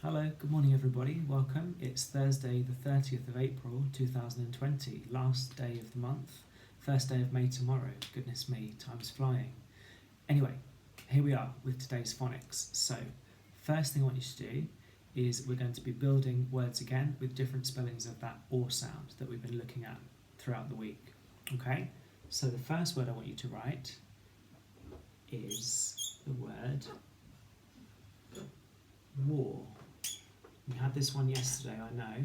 Hello, good morning everybody, welcome. It's Thursday the 30th of April 2020, last day of the month, first day of May tomorrow. Goodness me, time's flying. Anyway, here we are with today's phonics. So, first thing I want you to do is we're going to be building words again with different spellings of that or sound that we've been looking at throughout the week. Okay, so the first word I want you to write is the word war. We had this one yesterday, I know.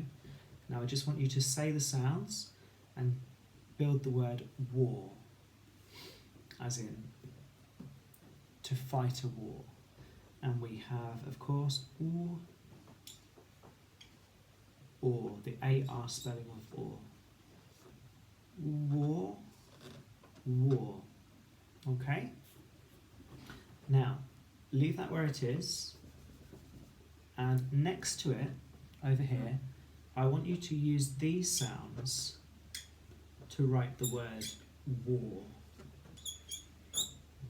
Now I just want you to say the sounds and build the word war, as in to fight a war. And we have, of course, or, the AR spelling of or. War, war. Okay? Now, leave that where it is. And next to it, over here, I want you to use these sounds to write the word war.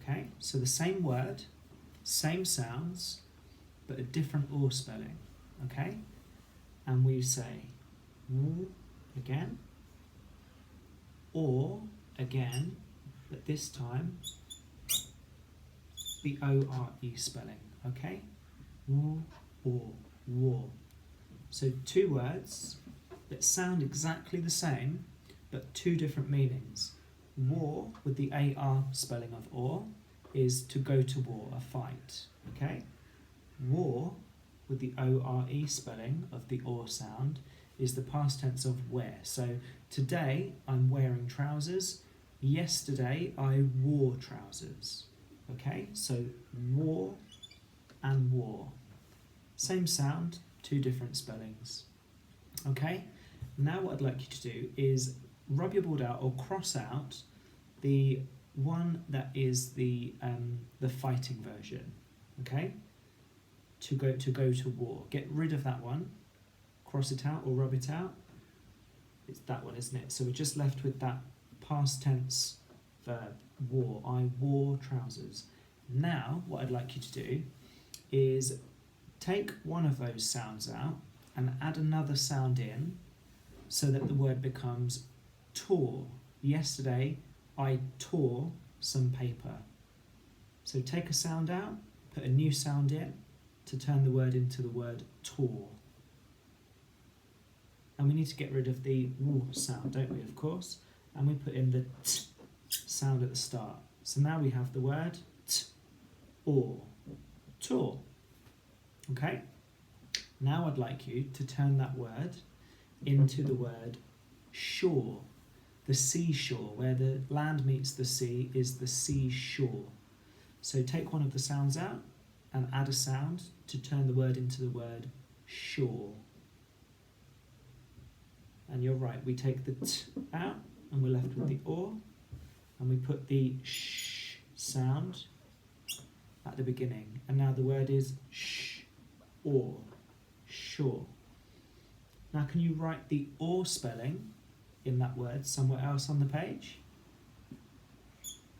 Okay, so the same word, same sounds, but a different or spelling. Okay, and we say war again, or again, but this time the O-R-E spelling. Okay, war. Or war. So two words that sound exactly the same but two different meanings. War with the AR spelling of or is to go to war, a fight. Okay? War with the ORE spelling of the or sound is the past tense of wear. So today I'm wearing trousers. Yesterday I wore trousers. Okay? So war and war. Same sound, two different spellings. Okay, now what I'd like you to do is rub your board out or cross out the one that is the fighting version. Okay, to go to war. Get rid of that one, cross it out or rub it out. It's that one, isn't it? So we're just left with that past tense verb, wore. I wore trousers. Now what I'd like you to do is take one of those sounds out and add another sound in so that the word becomes tore. Yesterday I tore some paper. So take a sound out, put a new sound in to turn the word into the word tore. And we need to get rid of the w sound, don't we, of course? And we put in the t sound at the start. So now we have the word t or tore. Okay, now I'd like you to turn that word into the word shore. The seashore, where the land meets the sea, is the seashore. So take one of the sounds out and add a sound to turn the word into the word shore. And you're right, we take the t out and we're left with the or, and we put the sh sound at the beginning. And now the word is sh. Or, sure. Now can you write the or spelling in that word somewhere else on the page?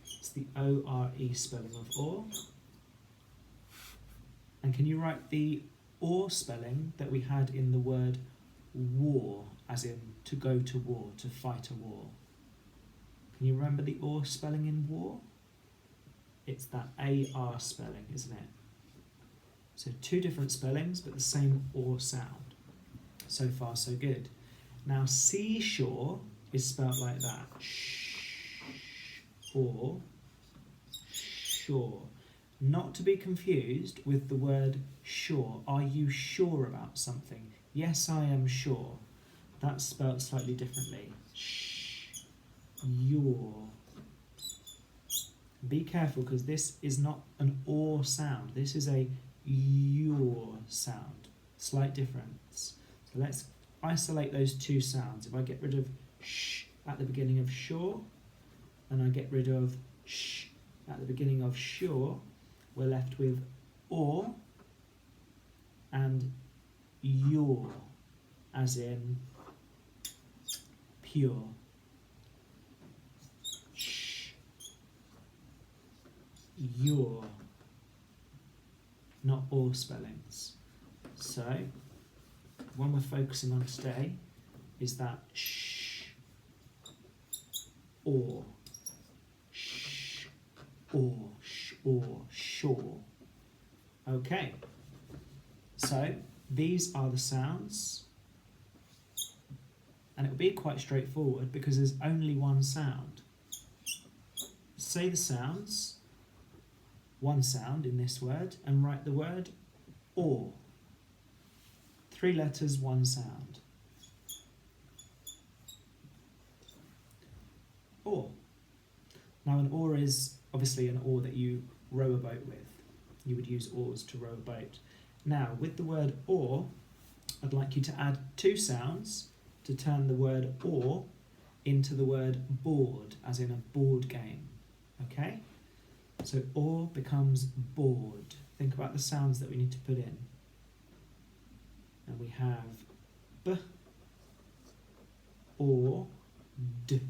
It's the O-R-E spelling of or. And can you write the or spelling that we had in the word war, as in to go to war, to fight a war? Can you remember the or spelling in war? It's that A-R spelling, isn't it? So two different spellings, but the same or sound. So far, so good. Now, seashore is spelt like that. Shh, or, shore. Not to be confused with the word sure. Are you sure about something? Yes, I am sure. That's spelt slightly differently. Shh, your. Be careful, because this is not an or sound. This is a your sound. Slight difference. So let's isolate those two sounds. If I get rid of sh at the beginning of shore, and I get rid of sh at the beginning of sure, we're left with or and your, as in pure. Sh, your. Not all spellings. So, one we're focusing on today is that sh, or, sh, or, sure. Okay, so these are the sounds, and it will be quite straightforward because there's only one sound. Say the sounds, one sound in this word, and write the word or. 3 letters, 1 sound. Oar. Now an oar is obviously an oar that you row a boat with. You would use oars to row a boat. Now with the word oar, I'd like you to add 2 sounds to turn the word oar into the word board, as in a board game. Okay? So oar becomes board. Think about the sounds that we need to put in. And we have b, or, d,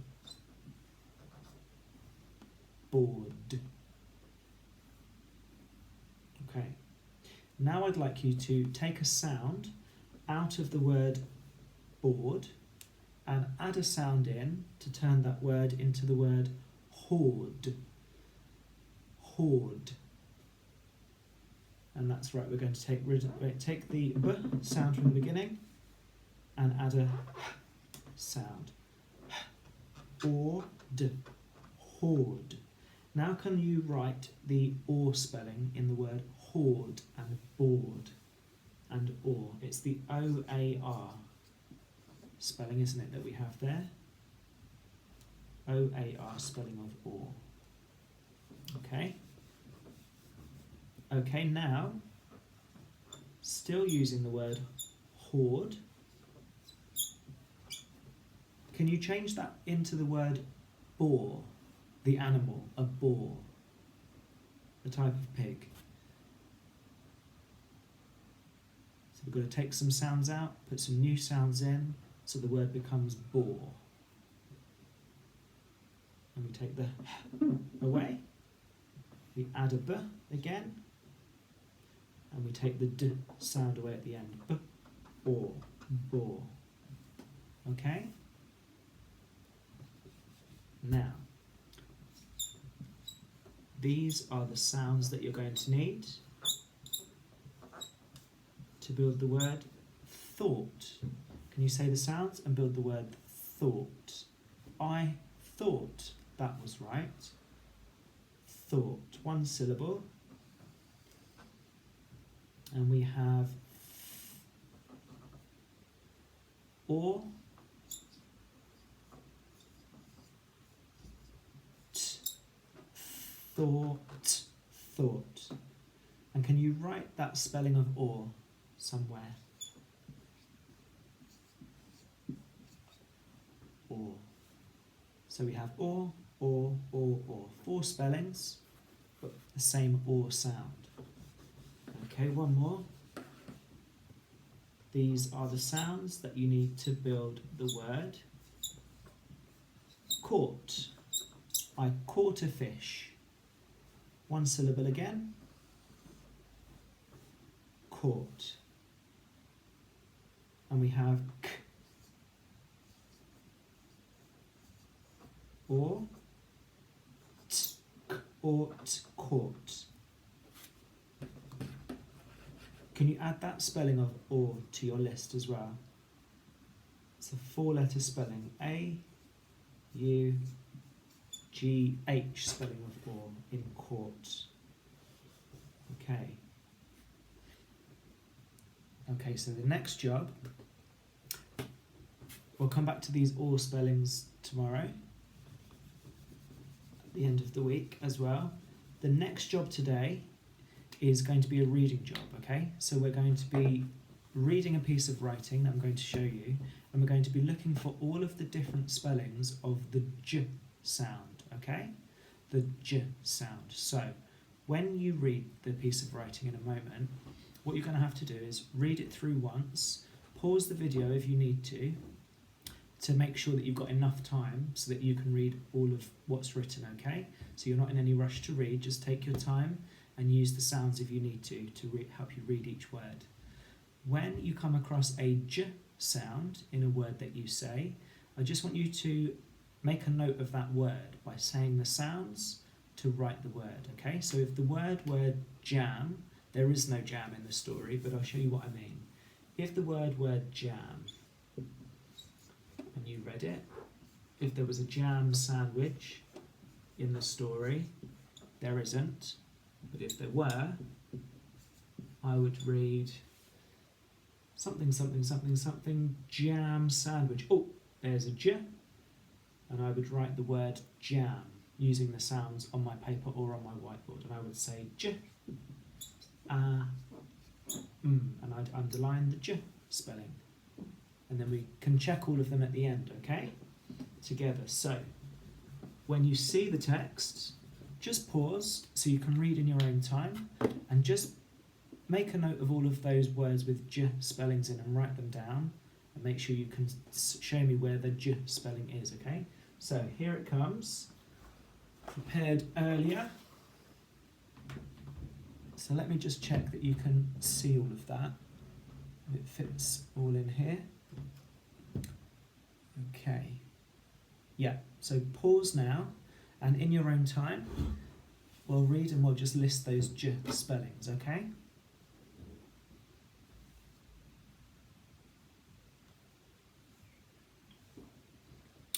board. Okay. Now I'd like you to take a sound out of the word board and add a sound in to turn that word into the word hoard. Hoard. And that's right, we're going to take the b sound from the beginning and add a sound. Or, d, hoard. Now can you write the or spelling in the word hoard and board and or? It's the O-A-R spelling, isn't it, that we have there? O-A-R spelling of or. Okay. Okay, now, still using the word hoard, can you change that into the word boar, the animal, a boar, a type of pig? So we're going to take some sounds out, put some new sounds in, so the word becomes boar. And we take the away, we add a b again, and we take the d sound away at the end. B, or, boar. Okay? Now, these are the sounds that you're going to need to build the word thought. Can you say the sounds and build the word thought? I thought that was right. Thought. 1 syllable. And we have or, thought, thought. And can you write that spelling of or somewhere? Or. So we have or. 4 spellings, but the same or sound. Okay, one more. These are the sounds that you need to build the word caught. I caught a fish. 1 syllable again. Caught. And we have k. Or t, ought, caught. Can you add that spelling of or to your list as well? It's a 4-letter spelling. A, U, G, H spelling of or in court. Okay. Okay, so the next job, we'll come back to these or spellings tomorrow, at the end of the week as well. The next job today is going to be a reading job, okay? So we're going to be reading a piece of writing that I'm going to show you, and we're going to be looking for all of the different spellings of the j sound, okay? The j sound. So when you read the piece of writing in a moment, what you're going to have to do is read it through once, pause the video if you need to make sure that you've got enough time so that you can read all of what's written, okay? So you're not in any rush to read, just take your time and use the sounds if you need to help you read each word. when you come across a j sound in a word that you say, I just want you to make a note of that word by saying the sounds to write the word, okay? So if the word were jam, there is no jam in the story, but I'll show you what I mean. If the word were jam, and you read it, if there was a jam sandwich in the story, there isn't, but if there were, I would read something, something, something, something, jam sandwich. Oh, there's a j, and I would write the word jam using the sounds on my paper or on my whiteboard, and I would say j, and I'd underline the j spelling, and then we can check all of them at the end, okay, together. So when you see the text, just pause so you can read in your own time, and just make a note of all of those words with j spellings in and write them down, and make sure you can show me where the j spelling is, okay? So here it comes, prepared earlier. So let me just check that you can see all of that, if it fits all in here. Okay, yeah, so pause now, and in your own time, we'll read and we'll just list those j spellings, okay?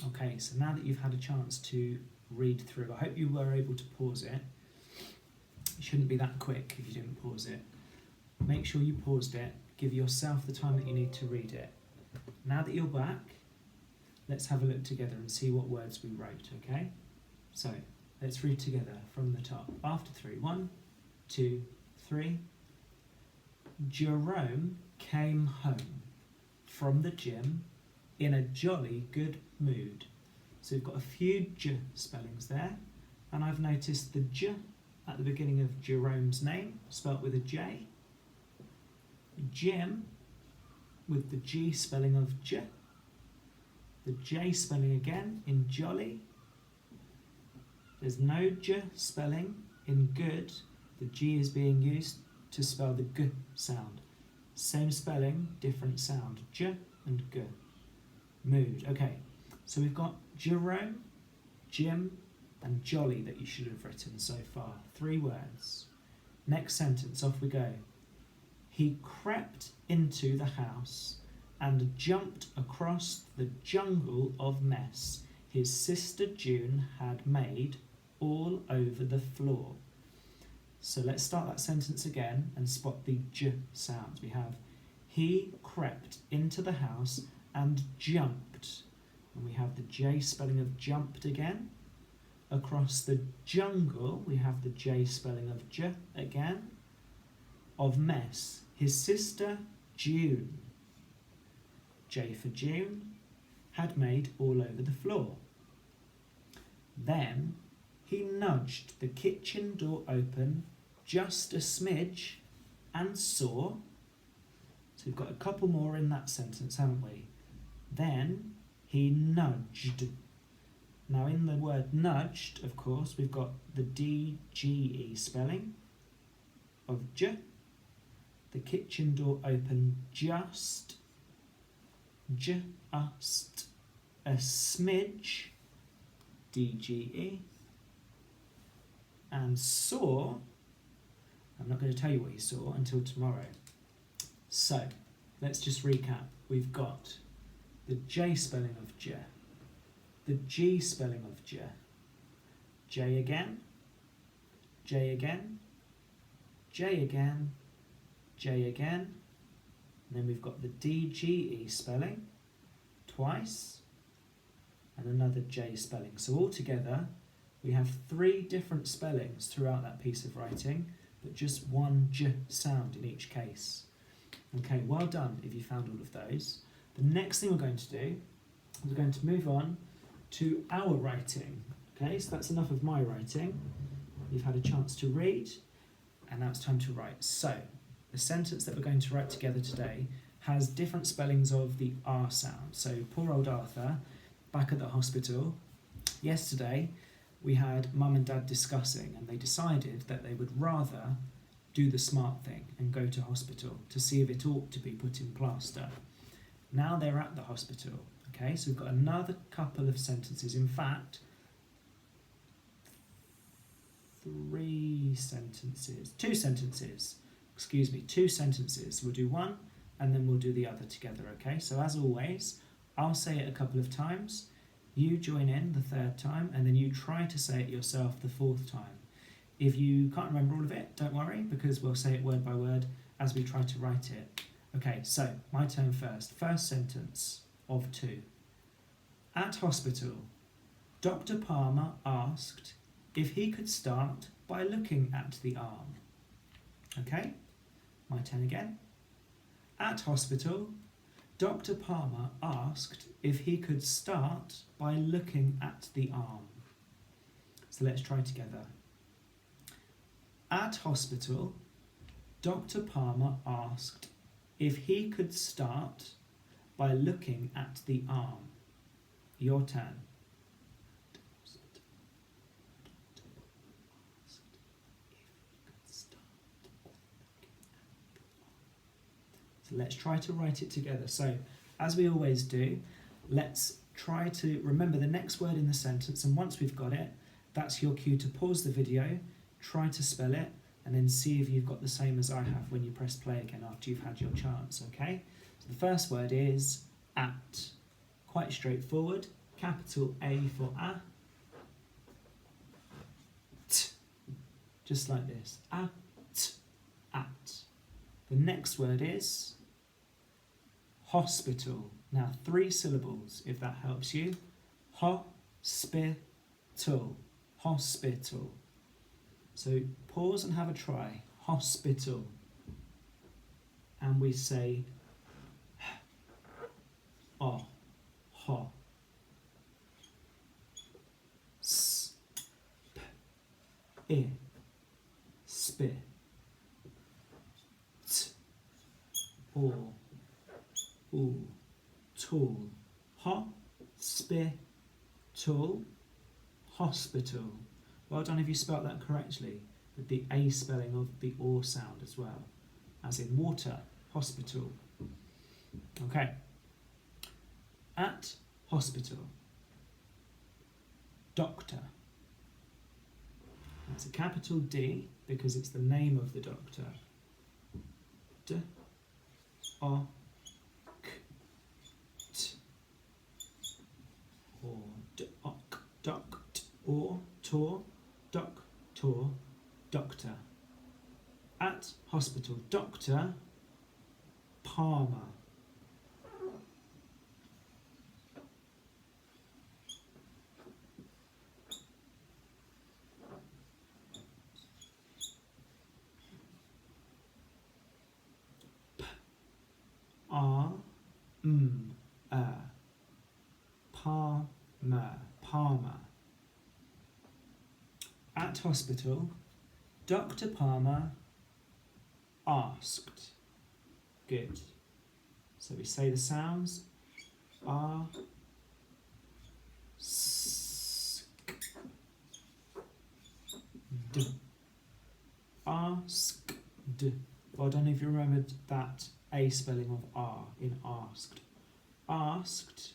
Okay, so now that you've had a chance to read through, I hope you were able to pause it. It shouldn't be that quick if you didn't pause it. Make sure you paused it, give yourself the time that you need to read it. Now that you're back, let's have a look together and see what words we wrote, okay? So, let's read together from the top. After 3, 1, 2, 3. Jerome came home from the gym in a jolly good mood. So we've got a few j spellings there, and I've noticed the j at the beginning of Jerome's name, spelt with a j. Jim with the g spelling of j. The j spelling again in jolly. There's no j spelling in good. The g is being used to spell the g sound. Same spelling, different sound. J and g. Mood. Okay, so we've got Jerome, Jim, and jolly that you should have written so far. 3 words. Next sentence, off we go. He crept into the house and jumped across the jungle of mess his sister June had made all over the floor. So let's start that sentence again and spot the j sounds. We have he crept into the house and jumped, and we have the j spelling of jumped again. Across the jungle, we have the j spelling of j again. Of mess, his sister June, j for June, had made all over the floor. Then he nudged the kitchen door open just a smidge and saw. So we've got a couple more in that sentence, haven't we? Then he nudged. Now in the word nudged, of course, we've got the D-G-E spelling of j. The kitchen door open just a smidge, D-G-E. And saw, I'm not going to tell you what he saw until tomorrow. So, let's just recap. We've got the J spelling of j, the G spelling of j, J again, J again, J again, J again, and then we've got the D-G-E spelling twice, and another J spelling. So altogether, we have 3 different spellings throughout that piece of writing, but just one j sound in each case. Okay, well done if you found all of those. The next thing we're going to do is we're going to move on to our writing. Okay, so that's enough of my writing. You've had a chance to read, and now it's time to write. So, the sentence that we're going to write together today has different spellings of the R sound. So, poor old Arthur, back at the hospital, yesterday we had Mum and Dad discussing, and they decided that they would rather do the smart thing and go to hospital to see if it ought to be put in plaster. Now they're at the hospital. Okay, so we've got another couple of sentences. In fact, 2 sentences. 2 sentences. We'll do one and then we'll do the other together, okay? So as always, I'll say it a couple of times, you join in the 3rd time, and then you try to say it yourself the 4th time. If you can't remember all of it, don't worry, because we'll say it word by word as we try to write it. Okay, so my turn first. First sentence of 2. At hospital, Dr. Palmer asked if he could start by looking at the arm. Okay, my turn again. At hospital, Dr. Palmer asked if he could start by looking at the arm. So let's try together. At hospital, Dr. Palmer asked if he could start by looking at the arm. Your turn. So let's try to write it together. So, as we always do, let's try to remember the next word in the sentence, and once we've got it, that's your cue to pause the video, try to spell it, and then see if you've got the same as I have when you press play again after you've had your chance, okay? So the first word is at. Quite straightforward. Capital A for a. T. Just like this. At. At. The next word is hospital. Now 3 syllables, if that helps you. Hospital. Hospital. So pause and have a try. Hospital. And we say ho. Ho. S. P. I. Sp. T. Or. Oo. Tool. Hospital. Hospital. Well done if you spelt that correctly, with the A spelling of the or sound as well, as in water. Hospital. Okay. At hospital. Doctor. That's a capital D because it's the name of the doctor. D. O. K. T. Or d. Ok. Doct. Or. Tor. Doctor. Doctor. At hospital. Dr. Palmer. Palmer. Palmer. At hospital, Dr. Palmer asked. Good. So we say the sounds. D. Asked. Well, I don't know if you remembered that A spelling of R in asked. Asked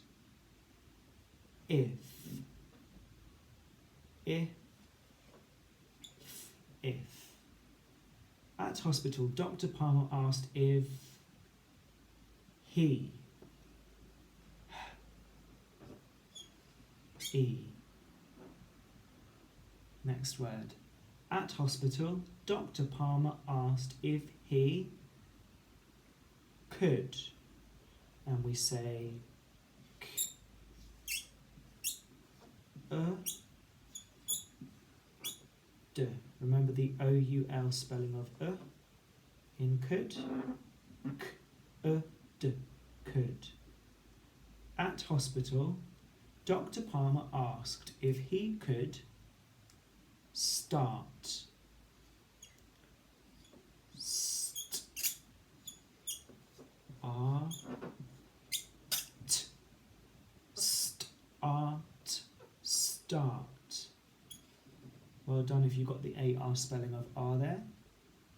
if. If. At hospital, Dr. Palmer asked if he. Next word. At hospital, Dr. Palmer asked if he could. And we say d. Remember the O-U-L spelling of in could. D. Could. At hospital, Dr. Palmer asked if he could start. Start. Well done if you got the AR spelling of R there.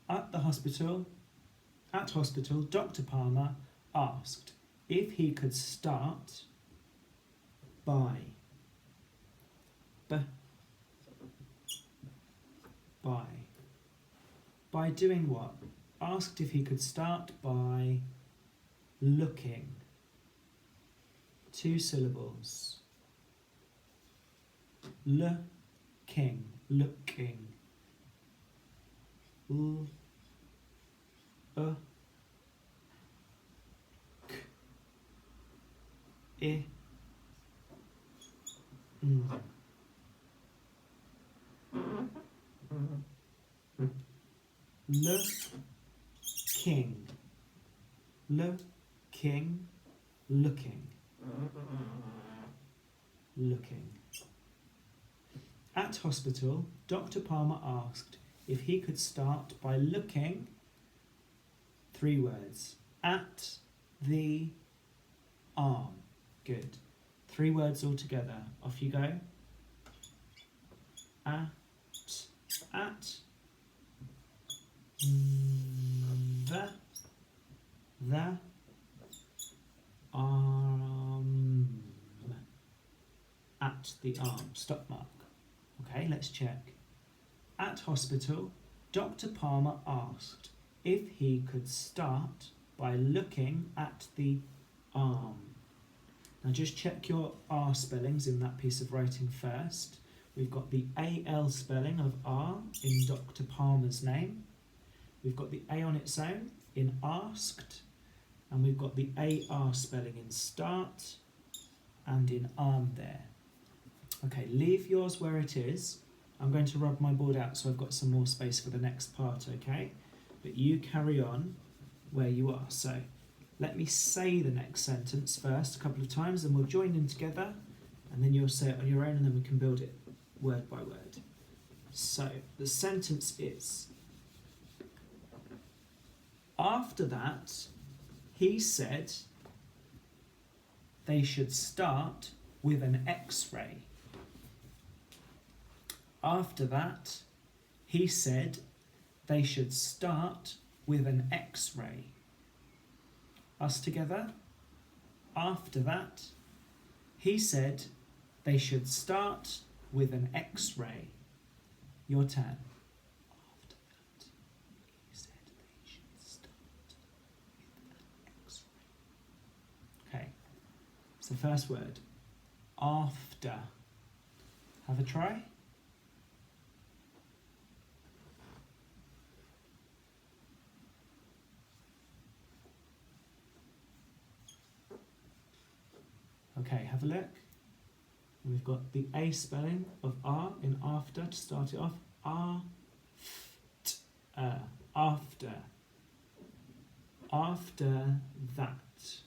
At hospital, Dr. Palmer asked if he could start by doing what? Asked if he could start by looking. 2 syllables. Looking. L k I looking. At hospital, Dr. Palmer asked if he could start by looking, 3 words, at the arm. Good. 3 words all together. Off you go. At the arm. At the arm. Stop mark. Okay, let's check. At hospital, Dr. Palmer asked if he could start by looking at the arm. Now just check your R spellings in that piece of writing first. We've got the AL spelling of R in Dr. Palmer's name. We've got the A on its own in asked. And we've got the AR spelling in start and in arm there. Okay, leave yours where it is. I'm going to rub my board out so I've got some more space for the next part, okay? But you carry on where you are. So let me say the next sentence first a couple of times, and we'll join in together, and then you'll say it on your own, and then we can build it word by word. So the sentence is, after that, he said they should start with an X-ray. After that, he said they should start with an X-ray. Us together. After that, he said they should start with an X-ray. Your turn. After that, he said they should start with an X-ray. Okay, it's the first word. After. Have a try. Okay, have a look. We've got the A spelling of R in after to start it off. After. After that.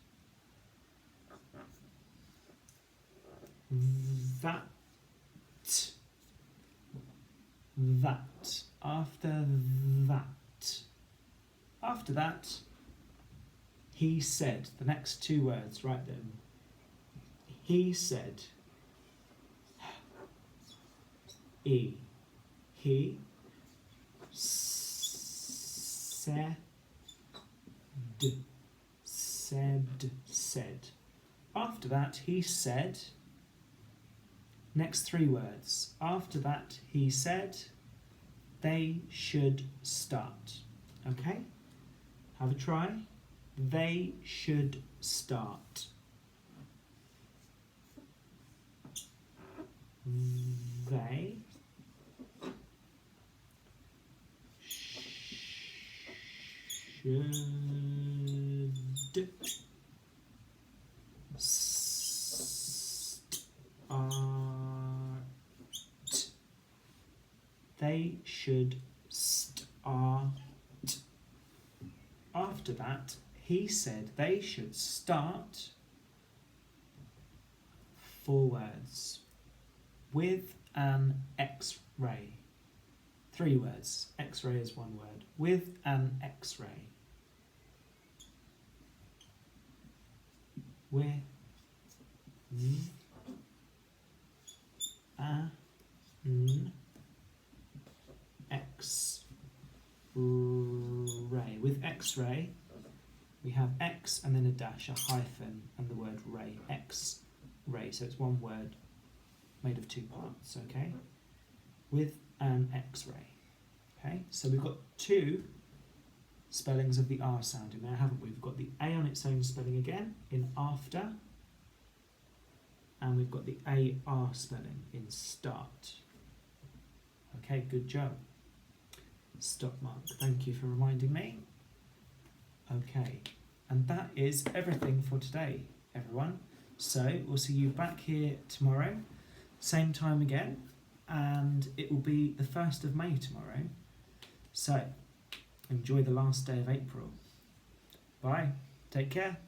That. After that. After that, he said. The next 2 words, write them. He said. He said. After that, he said. Next 3 words. After that, he said they should start. Okay? Have a try. They should start. They should start. They should start. After that, he said they should start. 4 words. With an X-ray. 3 words. X-ray is 1 word. With an X-ray. With an X-ray. 4 X-ray, we have X and then a dash, a hyphen, and the word ray, X-ray. So it's one word made of two parts, okay? With an X-ray. Okay, so we've got two spellings of the R sound in there, haven't we? We've got the A on its own spelling again in after, and we've got the AR spelling in start. Okay, good job. Stop mark. Thank you for reminding me. Okay, and that is everything for today, everyone. So we'll see you back here tomorrow, same time again, and it will be the 1st of May tomorrow. So enjoy the last day of April. Bye. Take care.